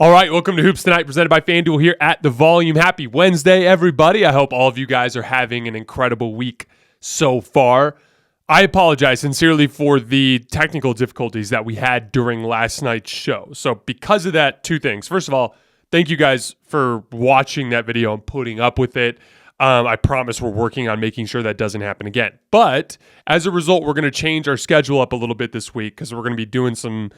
All right, welcome to Hoops Tonight, presented by FanDuel here at The Volume. Happy Wednesday, everybody. I hope all of you guys are having an incredible week so far. I apologize sincerely for the technical difficulties that we had during last night's show. So because of that, two things. First of all, thank you guys for watching that video and putting up with it. I promise we're working on making sure that doesn't happen again. But as a result, we're going to change our schedule up a little bit this week because we're going to be doing some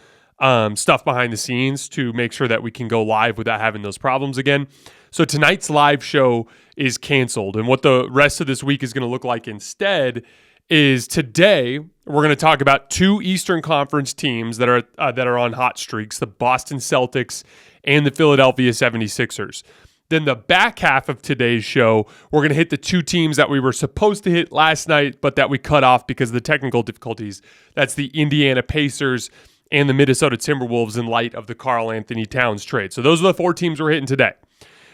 stuff behind the scenes to make sure that we can go live without having those problems again. So tonight's live show is canceled. And what the rest of this week is going to look like instead is today we're going to talk about two Eastern Conference teams that are on hot streaks, the Boston Celtics and the Philadelphia 76ers. Then the back half of today's show, we're going to hit the two teams that we were supposed to hit last night, but that we cut off because of the technical difficulties. That's the Indiana Pacers and the Minnesota Timberwolves in light of the Karl-Anthony Towns trade. So those are the four teams we're hitting today.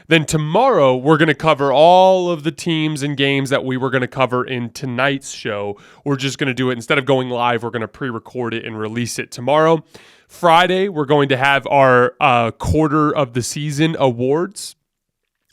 Then tomorrow, we're going to cover all of the teams and games that we were going to cover in tonight's show. We're just going to do it. Instead of going live, we're going to pre-record it and release it tomorrow. Friday, we're going to have our quarter of the season awards.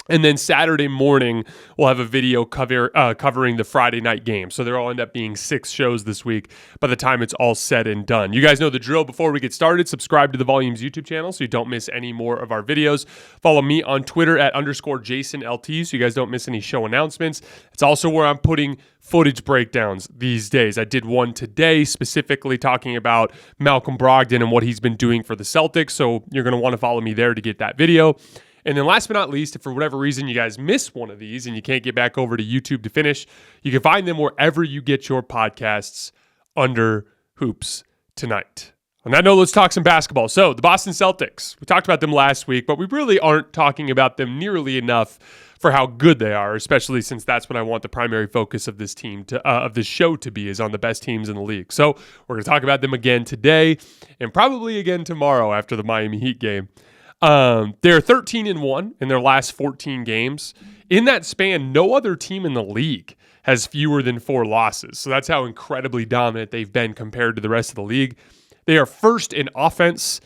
And then Saturday morning, we'll have a video covering the Friday night game. So there'll end up being 6 shows this week by the time it's all said and done. You guys know the drill. Before we get started, subscribe to the Volumes YouTube channel so you don't miss any more of our videos. Follow me on Twitter at _JasonLT so you guys don't miss any show announcements. It's also where I'm putting footage breakdowns these days. I did one today specifically talking about Malcolm Brogdon and what he's been doing for the Celtics. So you're going to want to follow me there to get that video. And then last but not least, if for whatever reason you guys miss one of these and you can't get back over to YouTube to finish, you can find them wherever you get your podcasts under Hoops Tonight. On that note, let's talk some basketball. So the Boston Celtics, we talked about them last week, but we really aren't talking about them nearly enough for how good they are, especially since that's what I want the primary focus of this team of this show to be, is on the best teams in the league. So we're going to talk about them again today and probably again tomorrow after the Miami Heat game. They're 13-1 in their last 14 games. In that span, no other team in the league has fewer than 4 losses. So that's how incredibly dominant they've been compared to the rest of the league. They are first in offense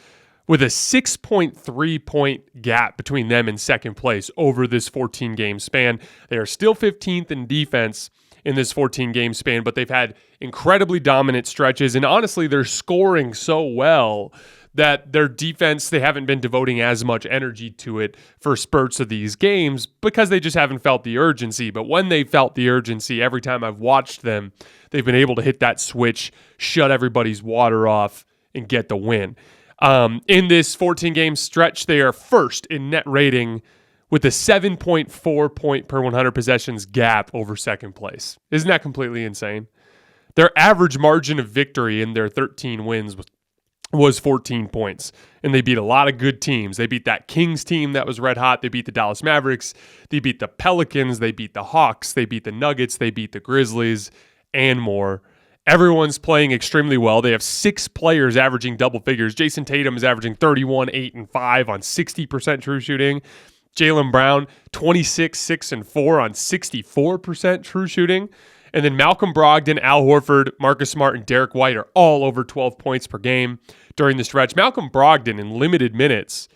with a 6.3 point gap between them and second place over this 14-game span. They are still 15th in defense in this 14-game span, but they've had incredibly dominant stretches. And honestly, they're scoring so well that their defense, they haven't been devoting as much energy to it for spurts of these games because they just haven't felt the urgency. But when they felt the urgency, every time I've watched them, they've been able to hit that switch, shut everybody's water off, and get the win. In this 14-game stretch, they are first in net rating with a 7.4 point per 100 possessions gap over second place. Isn't that completely insane? Their average margin of victory in their 13 wins was 14 points, and they beat a lot of good teams. They beat that Kings team that was red hot. They beat the Dallas Mavericks. They beat the Pelicans. They beat the Hawks. They beat the Nuggets. They beat the Grizzlies, and more. Everyone's playing extremely well. They have 6 players averaging double figures. Jayson Tatum is averaging 31, 8, and 5 on 60% true shooting. Jaylen Brown, 26, 6, and 4 on 64% true shooting. And then Malcolm Brogdon, Al Horford, Marcus Smart, and Derek White are all over 12 points per game during the stretch. Malcolm Brogdon, in limited minutes,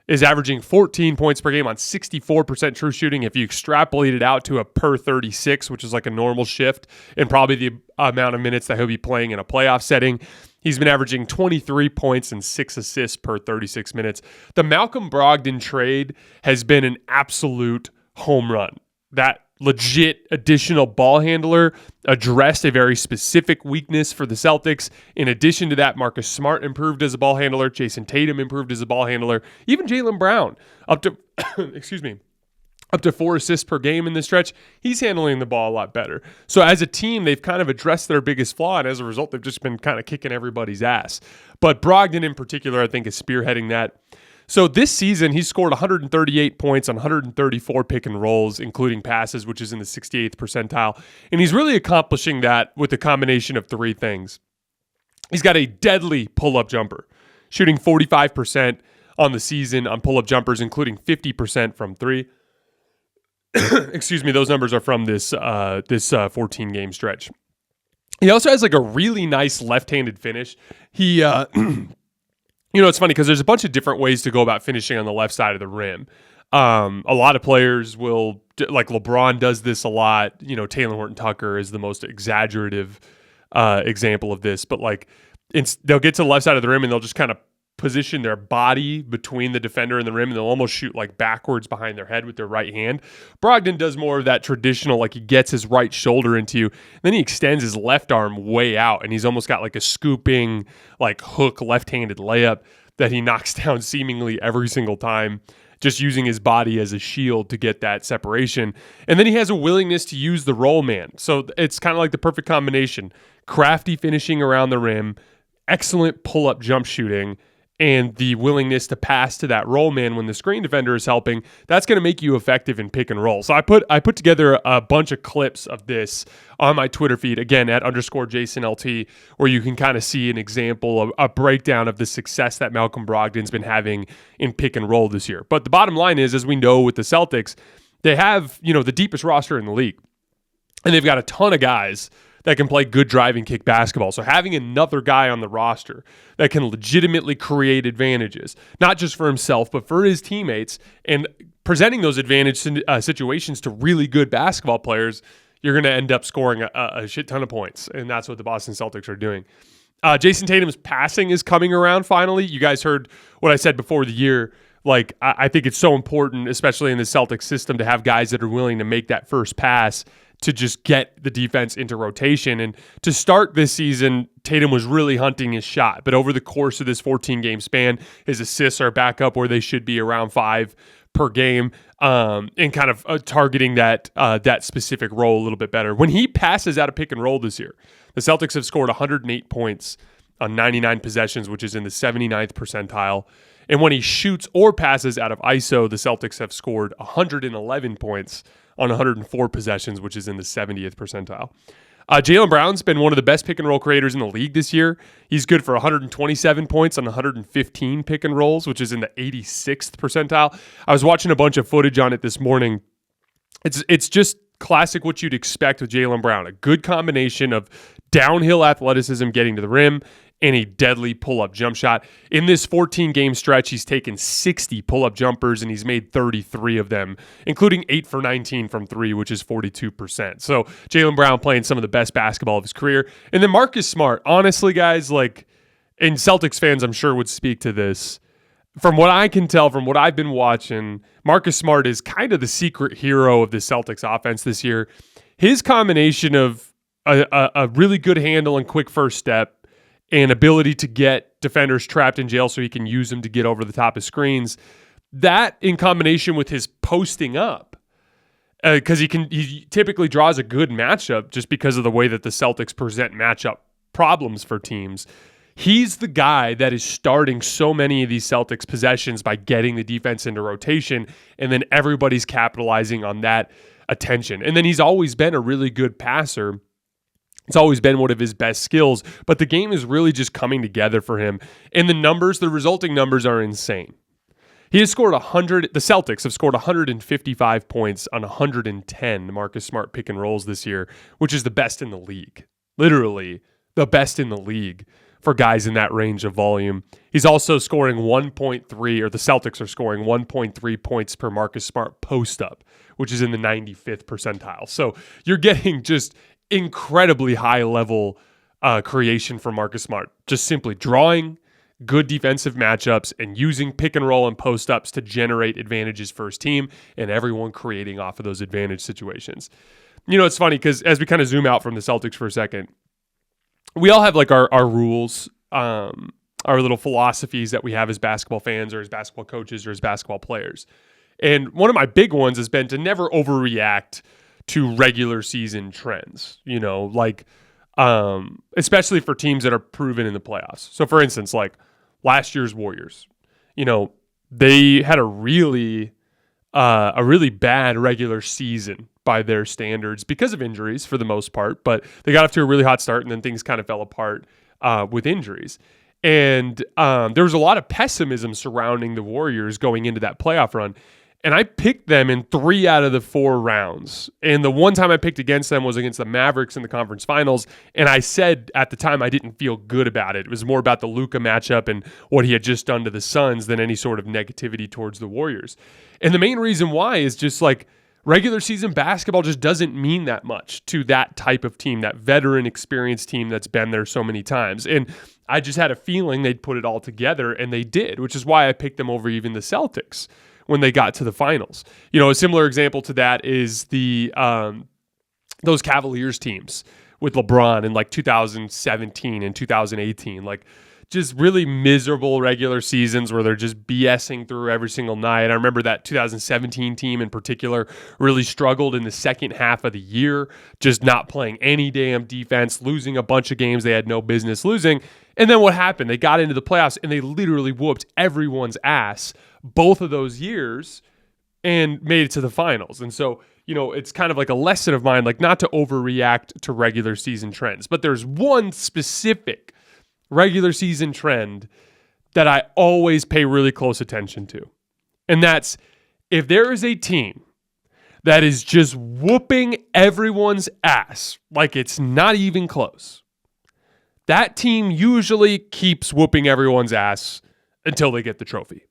is averaging 14 points per game on 64% true shooting. If you extrapolate it out to a per 36, which is like a normal shift, and probably the amount of minutes that he'll be playing in a playoff setting, he's been averaging 23 points and 6 assists per 36 minutes. The Malcolm Brogdon trade has been an absolute home run. That legit additional ball handler addressed a very specific weakness for the Celtics. In addition to that, Marcus Smart improved as a ball handler. Jayson Tatum improved as a ball handler. Even Jaylen Brown, up to 4 assists per game in this stretch. He's handling the ball a lot better. So as a team, they've kind of addressed their biggest flaw, and as a result, they've just been kind of kicking everybody's ass. But Brogdon in particular, I think, is spearheading that. So this season, he's scored 138 points on 134 pick and rolls, including passes, which is in the 68th percentile. And he's really accomplishing that with a combination of 3 things. He's got a deadly pull-up jumper, shooting 45% on the season on pull-up jumpers, including 50% from 3. Excuse me, those numbers are from this 14-game stretch. He also has like a really nice left-handed finish. He It's funny because there's a bunch of different ways to go about finishing on the left side of the rim. A lot of players will, like LeBron does this a lot. Taylor Horton-Tucker is the most exaggerative example of this. But they'll get to the left side of the rim and they'll just kind of position their body between the defender and the rim, and they'll almost shoot backwards behind their head with their right hand. Brogdon does more of that traditional, he gets his right shoulder into you, then he extends his left arm way out, and he's almost got a scooping, hook left-handed layup that he knocks down seemingly every single time, just using his body as a shield to get that separation. And then he has a willingness to use the roll man. So it's kind of like the perfect combination. Crafty finishing around the rim, excellent pull-up jump shooting, and the willingness to pass to that roll man when the screen defender is helping. That's going to make you effective in pick and roll. So I put together a bunch of clips of this on my Twitter feed, again, at _JasonLT, where you can kind of see an example of a breakdown of the success that Malcolm Brogdon's been having in pick and roll this year. But the bottom line is, as we know with the Celtics, they have, the deepest roster in the league. And they've got a ton of guys that can play good driving kick basketball. So having another guy on the roster that can legitimately create advantages, not just for himself, but for his teammates, and presenting those advantage situations to really good basketball players, you're going to end up scoring a shit ton of points. And that's what the Boston Celtics are doing. Jayson Tatum's passing is coming around finally. You guys heard what I said before the year. I think it's so important, especially in the Celtics system, to have guys that are willing to make that first pass to just get the defense into rotation. And to start this season, Tatum was really hunting his shot. But over the course of this 14-game span, his assists are back up where they should be, around 5 per game, and kind of targeting that specific role a little bit better. When he passes out of pick and roll this year, the Celtics have scored 108 points on 99 possessions, which is in the 79th percentile. And when he shoots or passes out of ISO, the Celtics have scored 111 points on 104 possessions, which is in the 70th percentile. Jaylen Brown's been one of the best pick and roll creators in the league this year. He's good for 127 points on 115 pick and rolls, which is in the 86th percentile. I was watching a bunch of footage on it this morning. It's just classic what you'd expect with Jaylen Brown. A good combination of downhill athleticism getting to the rim and a deadly pull-up jump shot. In this 14-game stretch, he's taken 60 pull-up jumpers, and he's made 33 of them, including 8 for 19 from 3, which is 42%. So Jaylen Brown playing some of the best basketball of his career. And then Marcus Smart, honestly, guys, and Celtics fans I'm sure would speak to this. From what I can tell, from what I've been watching, Marcus Smart is kind of the secret hero of the Celtics offense this year. His combination of a really good handle and quick first step, and ability to get defenders trapped in jail so he can use them to get over the top of screens, that in combination with his posting up, because he typically draws a good matchup just because of the way that the Celtics present matchup problems for teams. He's the guy that is starting so many of these Celtics possessions by getting the defense into rotation, and then everybody's capitalizing on that attention. And then he's always been a really good passer. It's always been one of his best skills, but the game is really just coming together for him. And the resulting numbers are insane. He has scored the Celtics have scored 155 points on 110 Marcus Smart pick and rolls this year, which is the best in the league. Literally the best in the league for guys in that range of volume. He's also scoring 1.3, or the Celtics are scoring 1.3 points per Marcus Smart post up, which is in the 95th percentile. So you're getting just incredibly high level creation from Marcus Smart, just simply drawing good defensive matchups and using pick and roll and post ups to generate advantages for his team, and everyone creating off of those advantage situations. It's funny because as we kind of zoom out from the Celtics for a second, we all have our rules, our little philosophies that we have as basketball fans or as basketball coaches or as basketball players. And one of my big ones has been to never overreact to regular season trends, especially for teams that are proven in the playoffs. So for instance, last year's Warriors, they had a really bad regular season by their standards because of injuries for the most part, but they got off to a really hot start and then things kind of fell apart with injuries. And there was a lot of pessimism surrounding the Warriors going into that playoff run. And I picked them in 3 out of the 4 rounds. And the one time I picked against them was against the Mavericks in the conference finals. And I said at the time I didn't feel good about it. It was more about the Luka matchup and what he had just done to the Suns than any sort of negativity towards the Warriors. And the main reason why is just like regular season basketball just doesn't mean that much to that type of team, that veteran experienced team that's been there so many times. And I just had a feeling they'd put it all together, and they did, which is why I picked them over even the Celtics when they got to the finals. You know, a similar example to that is the those Cavaliers teams with LeBron in like 2017 and 2018. Like, just really miserable regular seasons where they're just BSing through every single night. I remember that 2017 team in particular really struggled in the second half of the year, just not playing any damn defense, losing a bunch of games they had no business losing. And then what happened? They got into the playoffs and they literally whooped everyone's ass both of those years and made it to the finals. And so, you know, it's kind of like a lesson of mine, like not to overreact to regular season trends. But there's one specific regular season trend that I always pay really close attention to. And that's if there is a team that is just whooping everyone's ass like it's not even close, that team usually keeps whooping everyone's ass until they get the trophy.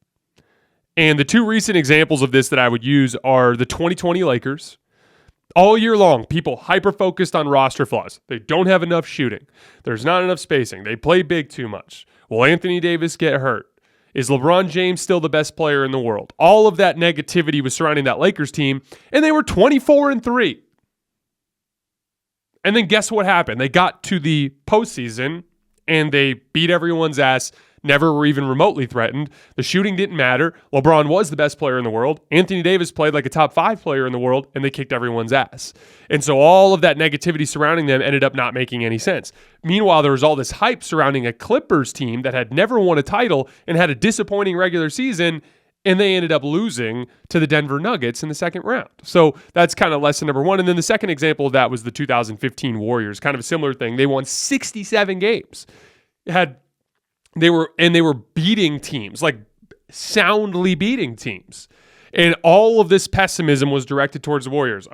And the 2 recent examples of this that I would use are the 2020 Lakers. All year long, people hyper-focused on roster flaws. They don't have enough shooting. There's not enough spacing. They play big too much. Will Anthony Davis get hurt? Is LeBron James still the best player in the world? All of that negativity was surrounding that Lakers team, and they were 24-3. And then guess what happened? They got to the postseason, and they beat everyone's ass, never were even remotely threatened. The shooting didn't matter. LeBron was the best player in the world. Anthony Davis played like a top 5 player in the world, and they kicked everyone's ass. And so all of that negativity surrounding them ended up not making any sense. Meanwhile, there was all this hype surrounding a Clippers team that had never won a title and had a disappointing regular season, and they ended up losing to the Denver Nuggets in the second round. So that's kind of lesson number 1. And then the second example of that was the 2015 Warriors, kind of a similar thing. They won 67 games. They were beating teams, like soundly beating teams. And all of this pessimism was directed towards the Warriors.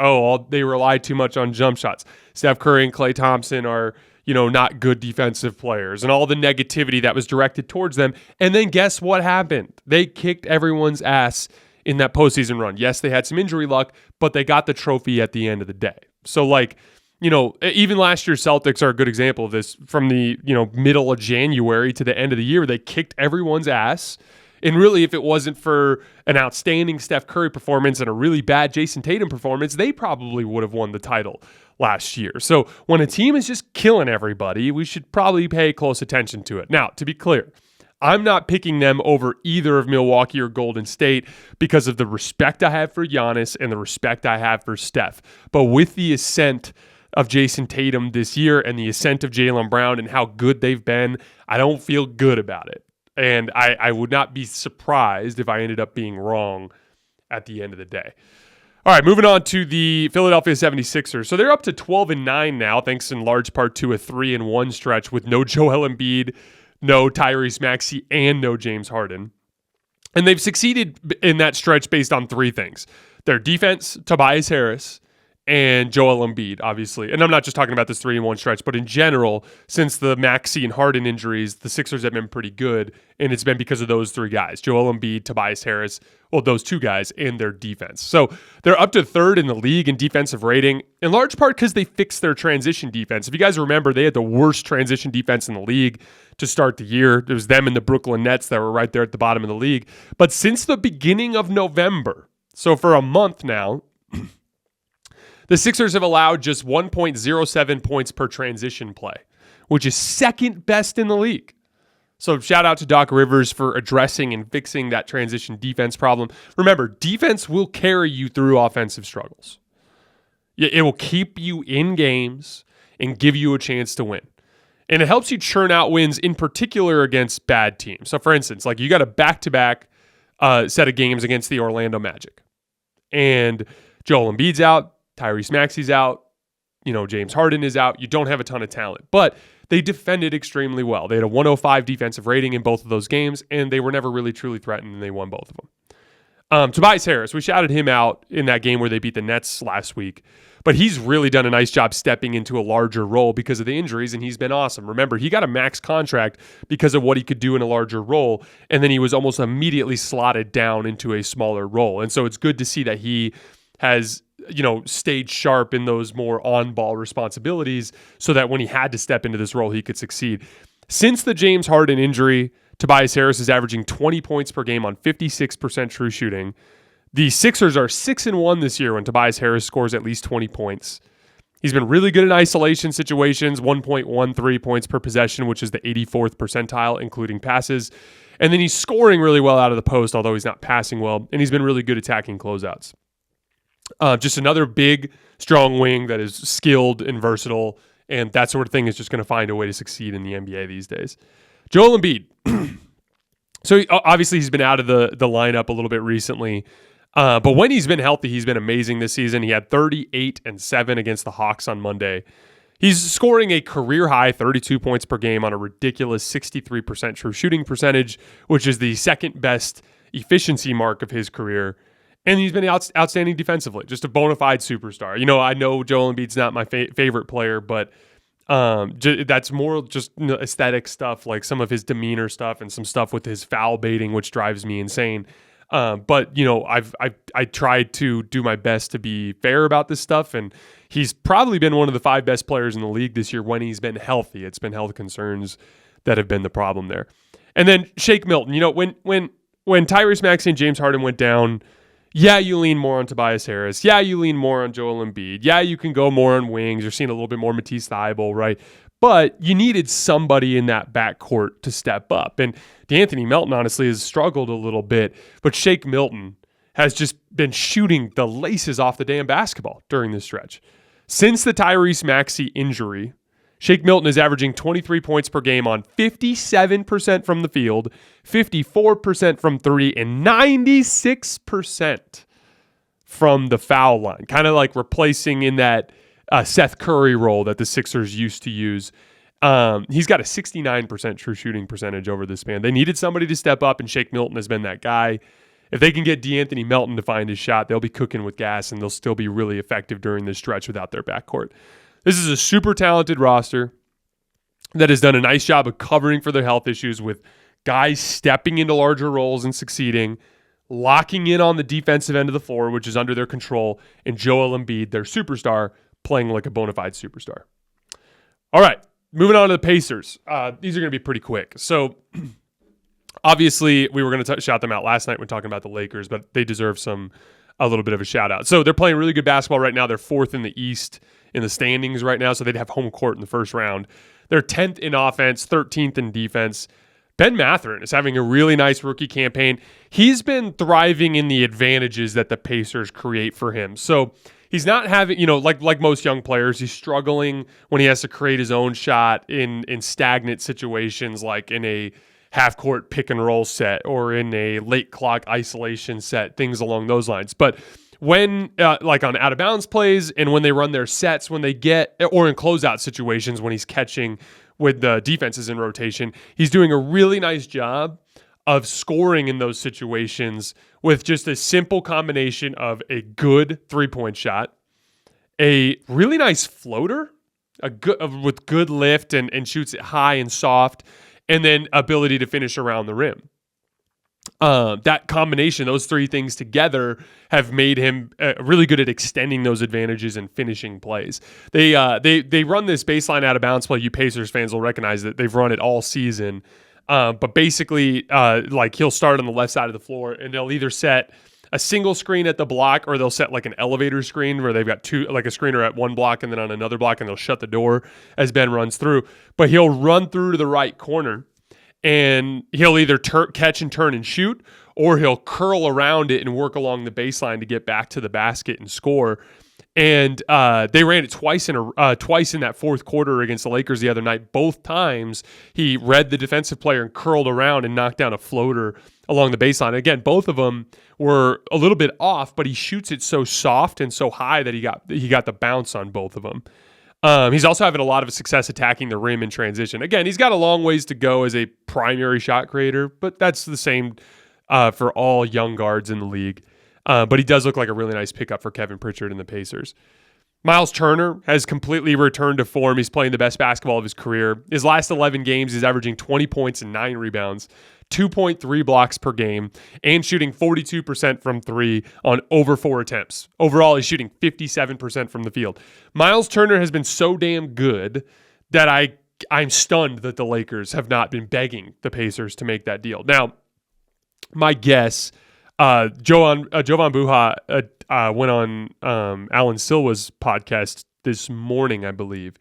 They rely too much on jump shots. Steph Curry and Klay Thompson are, not good defensive players, and all the negativity that was directed towards them. And then guess what happened? They kicked everyone's ass in that postseason run. Yes, they had some injury luck, but they got the trophy at the end of the day. So even last year's Celtics are a good example of this. From the, middle of January to the end of the year, they kicked everyone's ass. And really, if it wasn't for an outstanding Steph Curry performance and a really bad Jayson Tatum performance, they probably would have won the title last year. So when a team is just killing everybody, we should probably pay close attention to it. Now, to be clear, I'm not picking them over either of Milwaukee or Golden State because of the respect I have for Giannis and the respect I have for Steph. But with the ascent of Jayson Tatum this year and the ascent of Jaylen Brown and how good they've been, I don't feel good about it. And I would not be surprised if I ended up being wrong at the end of the day. All right, moving on to the Philadelphia 76ers. So they're up to 12-9 now, thanks in large part to a 3-1 stretch with no Joel Embiid, no Tyrese Maxey, and no James Harden. And they've succeeded in that stretch based on 3 things. Their defense, Tobias Harris, and Joel Embiid, obviously. And I'm not just talking about this 3-1 stretch, but in general, since the Maxey and Harden injuries, the Sixers have been pretty good, and it's been because of those 3 guys, Joel Embiid, Tobias Harris, those 2 guys, and their defense. So they're up to 3rd in the league in defensive rating, in large part because they fixed their transition defense. If you guys remember, they had the worst transition defense in the league to start the year. It was them and the Brooklyn Nets that were right there at the bottom of the league. But since the beginning of November, so for a month now, the Sixers have allowed just 1.07 points per transition play, which is 2nd best in the league. So shout out to Doc Rivers for addressing and fixing that transition defense problem. Remember, defense will carry you through offensive struggles. It will keep you in games and give you a chance to win. And it helps you churn out wins, in particular against bad teams. So for instance, you got a back-to-back set of games against the Orlando Magic. And Joel Embiid's out. Tyrese Maxey's out, James Harden is out. You don't have a ton of talent, but they defended extremely well. They had a 105 defensive rating in both of those games, and they were never really truly threatened, and they won both of them. Tobias Harris, we shouted him out in that game where they beat the Nets last week, but he's really done a nice job stepping into a larger role because of the injuries, and he's been awesome. Remember, he got a max contract because of what he could do in a larger role, and then he was almost immediately slotted down into a smaller role. And so it's good to see that he has, stayed sharp in those more on-ball responsibilities so that when he had to step into this role, he could succeed. Since the James Harden injury, Tobias Harris is averaging 20 points per game on 56% true shooting. The Sixers are 6-1 this year when Tobias Harris scores at least 20 points. He's been really good in isolation situations, 1.13 points per possession, which is the 84th percentile, including passes. And then he's scoring really well out of the post, although he's not passing well. And he's been really good attacking closeouts. Just another big, strong wing that is skilled and versatile. And that sort of thing is just going to find a way to succeed in the NBA these days. Joel Embiid. So obviously he's been out of the lineup a little bit recently. But when he's been healthy, he's been amazing this season. He had 38 and 7 against the Hawks on Monday. He's scoring a career-high 32 points per game on a ridiculous 63% true shooting percentage, which is the second best efficiency mark of his career. And he's been outstanding defensively, just a bona fide superstar. I know Joel Embiid's not my favorite player, but that's more just aesthetic stuff, like some of his demeanor stuff and some stuff with his foul baiting, which drives me insane. But I tried to do my best to be fair about this stuff, and he's probably been one of the 5 best players in the league this year when he's been healthy. It's been health concerns that have been the problem there. And then Shake Milton, when Tyrese Maxey and James Harden went down, yeah, you lean more on Tobias Harris. Yeah, you lean more on Joel Embiid. Yeah, you can go more on wings. You're seeing a little bit more Matisse Thybulle, right? But you needed somebody in that backcourt to step up. And D'Anthony Melton, honestly, has struggled a little bit. But Shake Milton has just been shooting the laces off the damn basketball during this stretch. Since the Tyrese Maxey injury, Shake Milton is averaging 23 points per game on 57% from the field, 54% from three, and 96% from the foul line. Kind of like replacing in that Seth Curry role that the Sixers used to use. He's got a 69% true shooting percentage over this span. They needed somebody to step up, and Shake Milton has been that guy. If they can get D'Anthony Melton to find his shot, they'll be cooking with gas, and they'll still be really effective during this stretch without their backcourt. This is a super talented roster that has done a nice job of covering for their health issues with guys stepping into larger roles and succeeding, locking in on the defensive end of the floor, which is under their control, and Joel Embiid, their superstar, playing like a bona fide superstar. All right, moving on to the Pacers. These are going to be pretty quick. So, obviously, we were going to shout them out last night when talking about the Lakers, but they deserve a little bit of a shout out. So, they're playing really good basketball right now. They're 4th in the East in the standings right now, so they'd have home court in the first round. They're 10th in offense, 13th in defense. Ben Mathurin is having a really nice rookie campaign. He's been thriving in the advantages that the Pacers create for him. So he's not having, like most young players, he's struggling when he has to create his own shot in stagnant situations, like in a half-court pick-and-roll set or in a late-clock isolation set, things along those lines. But when, like on out-of-bounds plays and when they run their sets, when they get, or in closeout situations when he's catching with the defenses in rotation, he's doing a really nice job of scoring in those situations with just a simple combination of a good three-point shot, a really nice floater, with good lift and shoots it high and soft, and then ability to finish around the rim. That combination, those three things together, have made him really good at extending those advantages and finishing plays. They run this baseline out of bounds play. You Pacers fans will recognize that they've run it all season. But basically, like he'll start on the left side of the floor, and they'll either set a single screen at the block, or they'll set like an elevator screen where they've got two, like a screener at one block and then on another block, and they'll shut the door as Ben runs through. But he'll run through to the right corner, and he'll either catch and turn and shoot, or he'll curl around it and work along the baseline to get back to the basket and score. And they ran it twice in that fourth quarter against the Lakers the other night. Both times he read the defensive player and curled around and knocked down a floater along the baseline. Again, both of them were a little bit off, but he shoots it so soft and so high that he got the bounce on both of them. He's also having a lot of success attacking the rim in transition. Again, he's got a long ways to go as a primary shot creator, but that's the same for all young guards in the league. But he does look like a really nice pickup for Kevin Pritchard and the Pacers. Myles Turner has completely returned to form. He's playing the best basketball of his career. His last 11 games, he's averaging 20 points and 9 rebounds, 2.3 blocks per game, and shooting 42% from three on over 4 attempts. Overall, he's shooting 57% from the field. Myles Turner has been so damn good that I'm stunned that the Lakers have not been begging the Pacers to make that deal. Now, my guess, Jovan Buha went on Alan Silva's podcast this morning, I believe,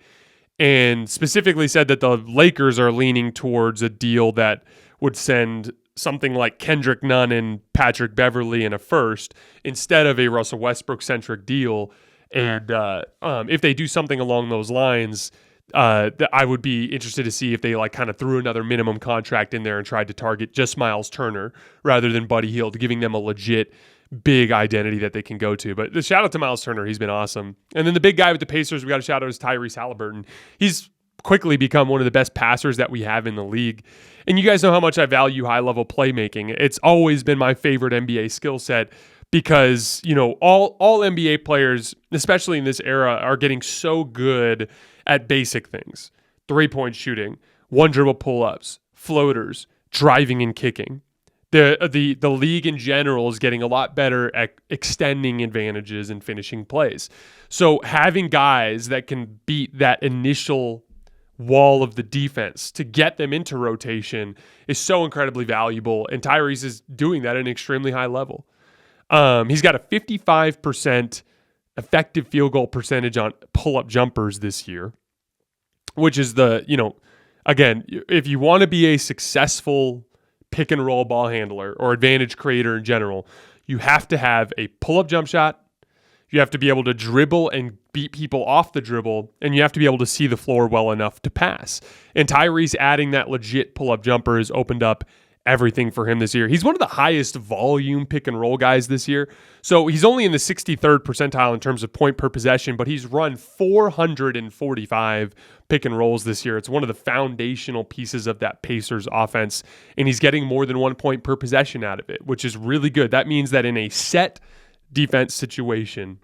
and specifically said that the Lakers are leaning towards a deal that would send something like Kendrick Nunn and Patrick Beverley in a first instead of a Russell Westbrook-centric deal. And if they do something along those lines, I would be interested to see if they kind of threw another minimum contract in there and tried to target just Myles Turner rather than Buddy Hield, giving them a legit big identity that they can go to. But the shout out to Myles Turner, he's been awesome. And then the big guy with the Pacers, we got to shout out is Tyrese Halliburton. He's quickly become one of the best passers that we have in the league. And you guys know how much I value high-level playmaking. It's always been my favorite NBA skill set because, all NBA players, especially in this era, are getting so good at basic things. 3-point shooting, one dribble pull-ups, floaters, driving and kicking. The league in general is getting a lot better at extending advantages and finishing plays. So having guys that can beat that initial wall of the defense to get them into rotation is so incredibly valuable, and Tyrese is doing that at an extremely high level. He's got a 55% effective field goal percentage on pull-up jumpers this year, which is again, if you want to be a successful pick and roll ball handler or advantage creator in general, you have to have a pull-up jump shot. You have to be able to dribble and beat people off the dribble, and you have to be able to see the floor well enough to pass. And Tyrese adding that legit pull-up jumper has opened up everything for him this year. He's one of the highest volume pick and roll guys this year. So he's only in the 63rd percentile in terms of point per possession, but he's run 445 pick and rolls this year. It's one of the foundational pieces of that Pacers offense, and he's getting more than 1 point per possession out of it, which is really good. That means that in a set defense situation,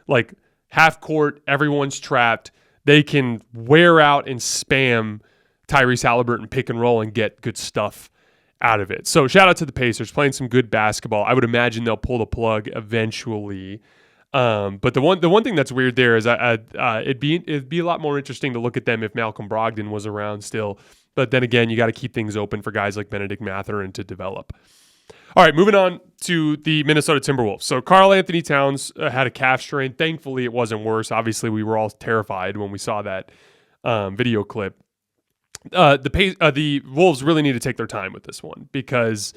like half court, everyone's trapped, they can wear out and spam Tyrese Halliburton pick and roll and get good stuff out of it. So shout out to the Pacers playing some good basketball. I would imagine they'll pull the plug eventually. But the one thing that's weird there is it'd be a lot more interesting to look at them if Malcolm Brogdon was around still. But then again, you got to keep things open for guys like Benedict Mathurin to develop. All right, moving on to the Minnesota Timberwolves. So Karl-Anthony Towns had a calf strain. Thankfully, it wasn't worse. Obviously, we were all terrified when we saw that video clip. The Wolves really need to take their time with this one because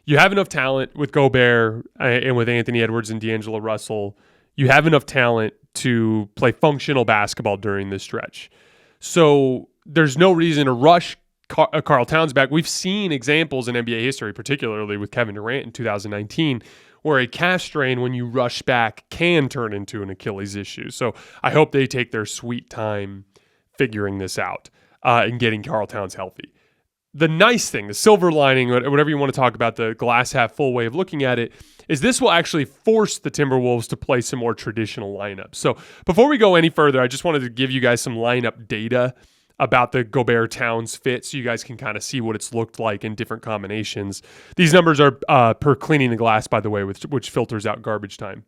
you have enough talent with Gobert and with Anthony Edwards and D'Angelo Russell. You have enough talent to play functional basketball during this stretch. So there's no reason to rush Karl Towns back. We've seen examples in NBA history, particularly with Kevin Durant in 2019, where a calf strain, when you rush back, can turn into an Achilles issue. So I hope they take their sweet time figuring this out and getting Karl Towns healthy. The nice thing, the silver lining, whatever you want to talk about, the glass half full way of looking at it, is this will actually force the Timberwolves to play some more traditional lineups. So before we go any further, I just wanted to give you guys some lineup data about the Gobert Towns fit so you guys can kind of see what it's looked like in different combinations. These numbers are per Cleaning the Glass, by the way, which filters out garbage time.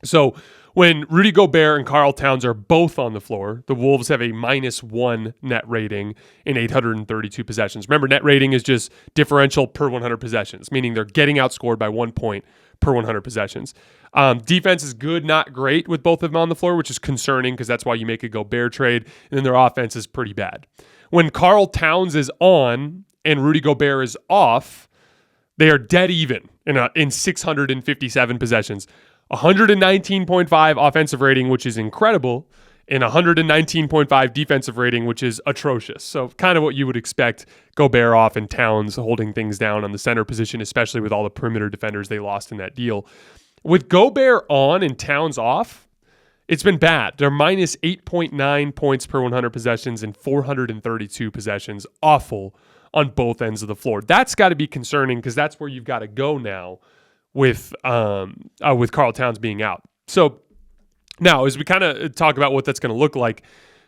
So when Rudy Gobert and Karl Towns are both on the floor, the Wolves have a -1 net rating in 832 possessions. Remember, net rating is just differential per 100 possessions, meaning they're getting outscored by 1 point per 100 possessions. Defense is good, not great with both of them on the floor, which is concerning because that's why you make a Gobert trade. And then their offense is pretty bad. When Karl Towns is on and Rudy Gobert is off, they are dead even in 657 possessions. 119.5 offensive rating, which is incredible, and 119.5 defensive rating, which is atrocious. So kind of what you would expect, Gobert off and Towns holding things down on the center position, especially with all the perimeter defenders they lost in that deal. With Gobert on and Towns off, it's been bad. They're -8.9 points per 100 possessions and 432 possessions. Awful on both ends of the floor. That's got to be concerning because that's where you've got to go now with Karl Towns being out. So now, as we kind of talk about what that's going to look like,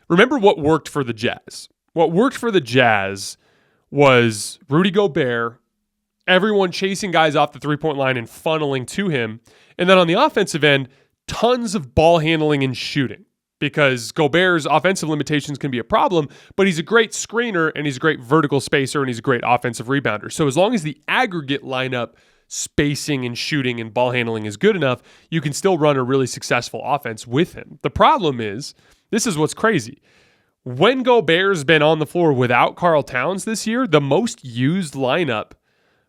remember what worked for the Jazz. What worked for the Jazz was Rudy Gobert, everyone chasing guys off the three-point line and funneling to him. And then on the offensive end, tons of ball handling and shooting, because Gobert's offensive limitations can be a problem, but he's a great screener and he's a great vertical spacer and he's a great offensive rebounder. So as long as the aggregate lineup spacing and shooting and ball handling is good enough, you can still run a really successful offense with him. The problem is, this is what's crazy. When Gobert's been on the floor without Karl Towns this year, the most used lineup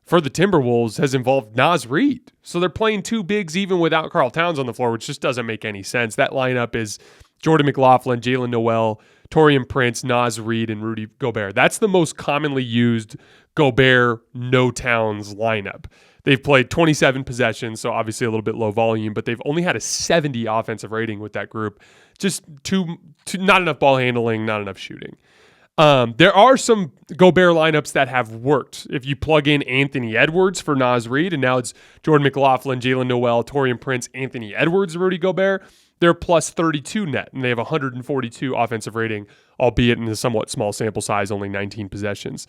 for the Timberwolves has involved Naz Reid. So they're playing two bigs even without Karl Towns on the floor, which just doesn't make any sense. That lineup is Jordan McLaughlin, Jaylen Noel, Taurean Prince, Naz Reid, and Rudy Gobert. That's the most commonly used Gobert, no Towns lineup. They've played 27 possessions, so obviously a little bit low volume, but they've only had a 70 offensive rating with that group. Just not enough ball handling, not enough shooting. There are some Gobert lineups that have worked. If you plug in Anthony Edwards for Naz Reid, and now it's Jordan McLaughlin, Jaylen Noel, Taurean Prince, Anthony Edwards, Rudy Gobert, they're plus 32 net, and they have 142 offensive rating, albeit in a somewhat small sample size, only 19 possessions.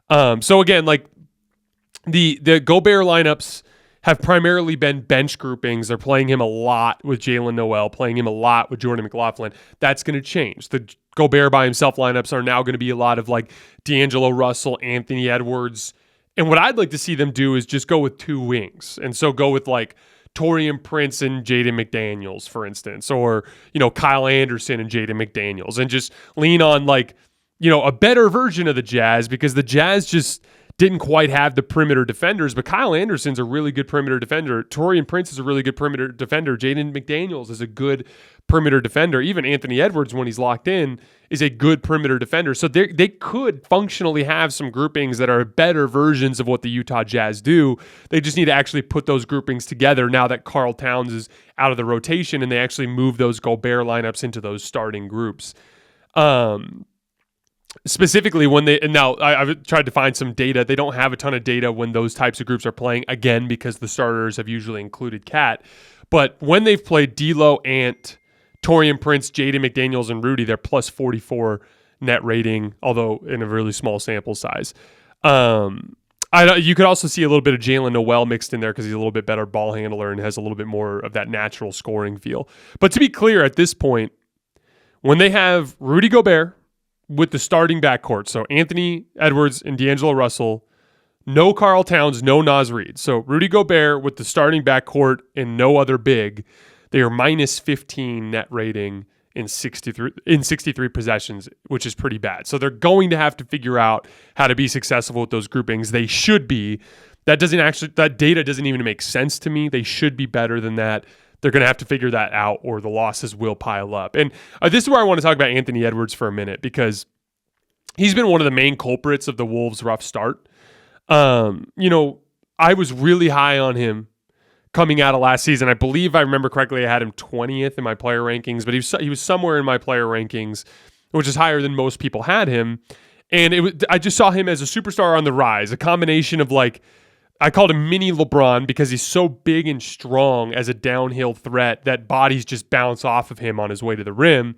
So again, like the Gobert lineups have primarily been bench groupings. They're playing him a lot with Jaylen Noel, playing him a lot with Jordan McLaughlin. That's going to change. The Gobert by himself lineups are now going to be a lot of like D'Angelo Russell, Anthony Edwards. And what I'd like to see them do is just go with two wings. And so go with like Taurean Prince and Jaden McDaniels, for instance, or, Kyle Anderson and Jaden McDaniels, and just lean on like, a better version of the Jazz, because the Jazz just didn't quite have the perimeter defenders, but Kyle Anderson's a really good perimeter defender. Taurean Prince is a really good perimeter defender. Jaden McDaniels is a good perimeter defender. Even Anthony Edwards, when he's locked in, is a good perimeter defender. So they could functionally have some groupings that are better versions of what the Utah Jazz do. They just need to actually put those groupings together now that Karl Towns is out of the rotation, and they actually move those Gobert lineups into those starting groups. Specifically when I've tried to find some data. They don't have a ton of data when those types of groups are playing, again, because the starters have usually included Cat. But when they've played D'Lo, Ant, Taurean Prince, Jaden McDaniels, and Rudy, they're plus 44 net rating, although in a really small sample size. You could also see a little bit of Jaylen Noel mixed in there because he's a little bit better ball handler and has a little bit more of that natural scoring feel. But to be clear, at this point, when they have Rudy Gobert with the starting backcourt, so Anthony Edwards and D'Angelo Russell, no Karl Towns, no Naz Reid. So Rudy Gobert with the starting backcourt and no other big, they are minus 15 net rating in 63 possessions, which is pretty bad. So they're going to have to figure out how to be successful with those groupings. They should be. That data doesn't even make sense to me. They should be better than that. They're going to have to figure that out, or the losses will pile up. And this is where I want to talk about Anthony Edwards for a minute, because he's been one of the main culprits of the Wolves' rough start. I was really high on him coming out of last season. I believe, I remember correctly, I had him 20th in my player rankings, but he was somewhere in my player rankings, which is higher than most people had him. And I just saw him as a superstar on the rise, a combination of like, I called him mini LeBron because he's so big and strong as a downhill threat that bodies just bounce off of him on his way to the rim.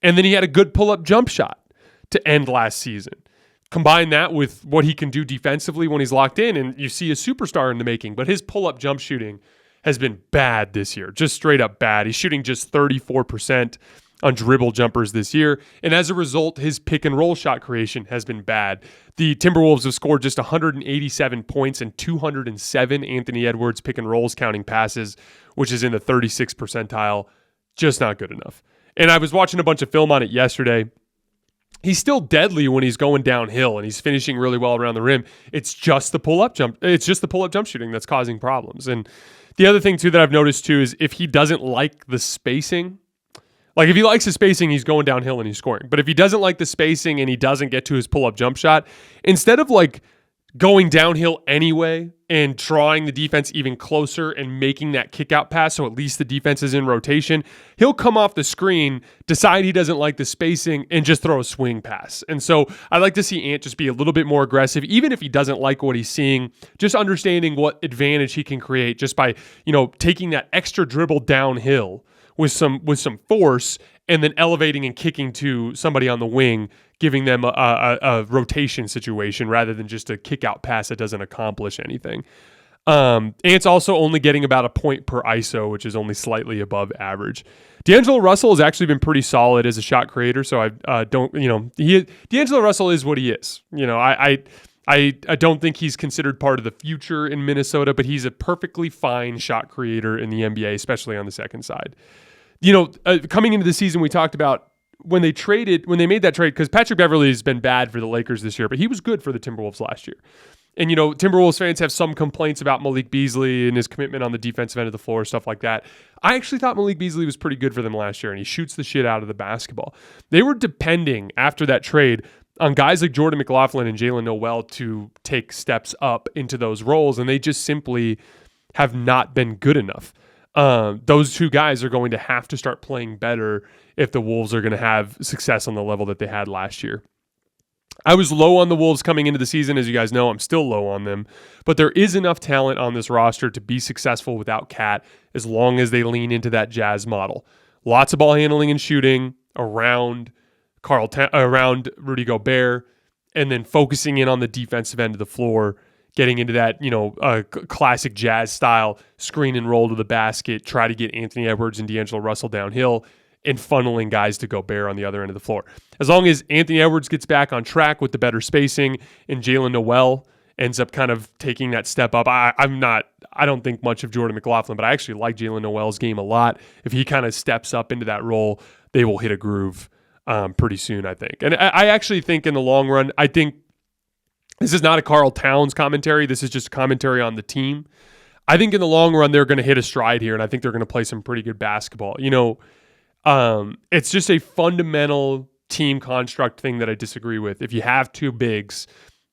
And then he had a good pull-up jump shot to end last season. Combine that with what he can do defensively when he's locked in, and you see a superstar in the making. But his pull-up jump shooting has been bad this year, just straight up bad. He's shooting just 34% on dribble jumpers this year, and as a result, his pick and roll shot creation has been bad. The Timberwolves have scored just 187 points and 207 Anthony Edwards pick and rolls counting passes, which is in the 36th percentile. Just not good enough. And I was watching a bunch of film on it yesterday. He's still deadly when he's going downhill and he's finishing really well around the rim. It's just the pull-up jump shooting that's causing problems. And the other thing too that I've noticed too is if he doesn't like the spacing, like if he likes the spacing, he's going downhill and he's scoring. But if he doesn't like the spacing and he doesn't get to his pull-up jump shot, instead of like going downhill anyway and drawing the defense even closer and making that kick out pass so at least the defense is in rotation, he'll come off the screen, decide he doesn't like the spacing, and just throw a swing pass. And so I'd like to see Ant just be a little bit more aggressive, even if he doesn't like what he's seeing, just understanding what advantage he can create just by, taking that extra dribble downhill with some force and then elevating and kicking to somebody on the wing, giving them a rotation situation rather than just a kick out pass that doesn't accomplish anything. Ant's also only getting about a point per ISO, which is only slightly above average. D'Angelo Russell has actually been pretty solid as a shot creator, so I don't, D'Angelo Russell is what he is. I don't think he's considered part of the future in Minnesota, but he's a perfectly fine shot creator in the NBA, especially on the second side. Coming into the season, we talked about when they made that trade, because Patrick Beverley has been bad for the Lakers this year, but he was good for the Timberwolves last year. And, Timberwolves fans have some complaints about Malik Beasley and his commitment on the defensive end of the floor, stuff like that. I actually thought Malik Beasley was pretty good for them last year, and he shoots the shit out of the basketball. They were depending, after that trade, on guys like Jordan McLaughlin and Jaylen Noel to take steps up into those roles, and they just simply have not been good enough. Those two guys are going to have to start playing better if the Wolves are going to have success on the level that they had last year. I was low on the Wolves coming into the season. As you guys know, I'm still low on them. But there is enough talent on this roster to be successful without Cat as long as they lean into that Jazz model. Lots of ball handling and shooting around around Rudy Gobert, and then focusing in on the defensive end of the floor, getting into that, classic Jazz style screen and roll to the basket, try to get Anthony Edwards and D'Angelo Russell downhill, and funneling guys to Gobert on the other end of the floor. As long as Anthony Edwards gets back on track with the better spacing and Jaylen Noel ends up kind of taking that step up. I don't think much of Jordan McLaughlin, but I actually like Jaylen Noel's game a lot. If he kind of steps up into that role, they will hit a groove pretty soon, I think. And I actually think in the long run, I think this is not a Karl Towns commentary. This is just a commentary on the team. I think in the long run, they're going to hit a stride here, and I think they're going to play some pretty good basketball. It's just a fundamental team construct thing that I disagree with. If you have two bigs,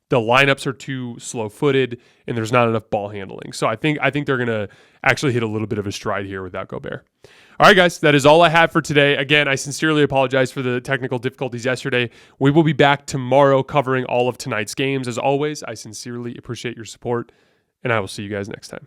the lineups are too slow-footed, and there's not enough ball handling. So I think they're going to actually hit a little bit of a stride here without Gobert. All right, guys, that is all I have for today. Again, I sincerely apologize for the technical difficulties yesterday. We will be back tomorrow covering all of tonight's games. As always, I sincerely appreciate your support, and I will see you guys next time.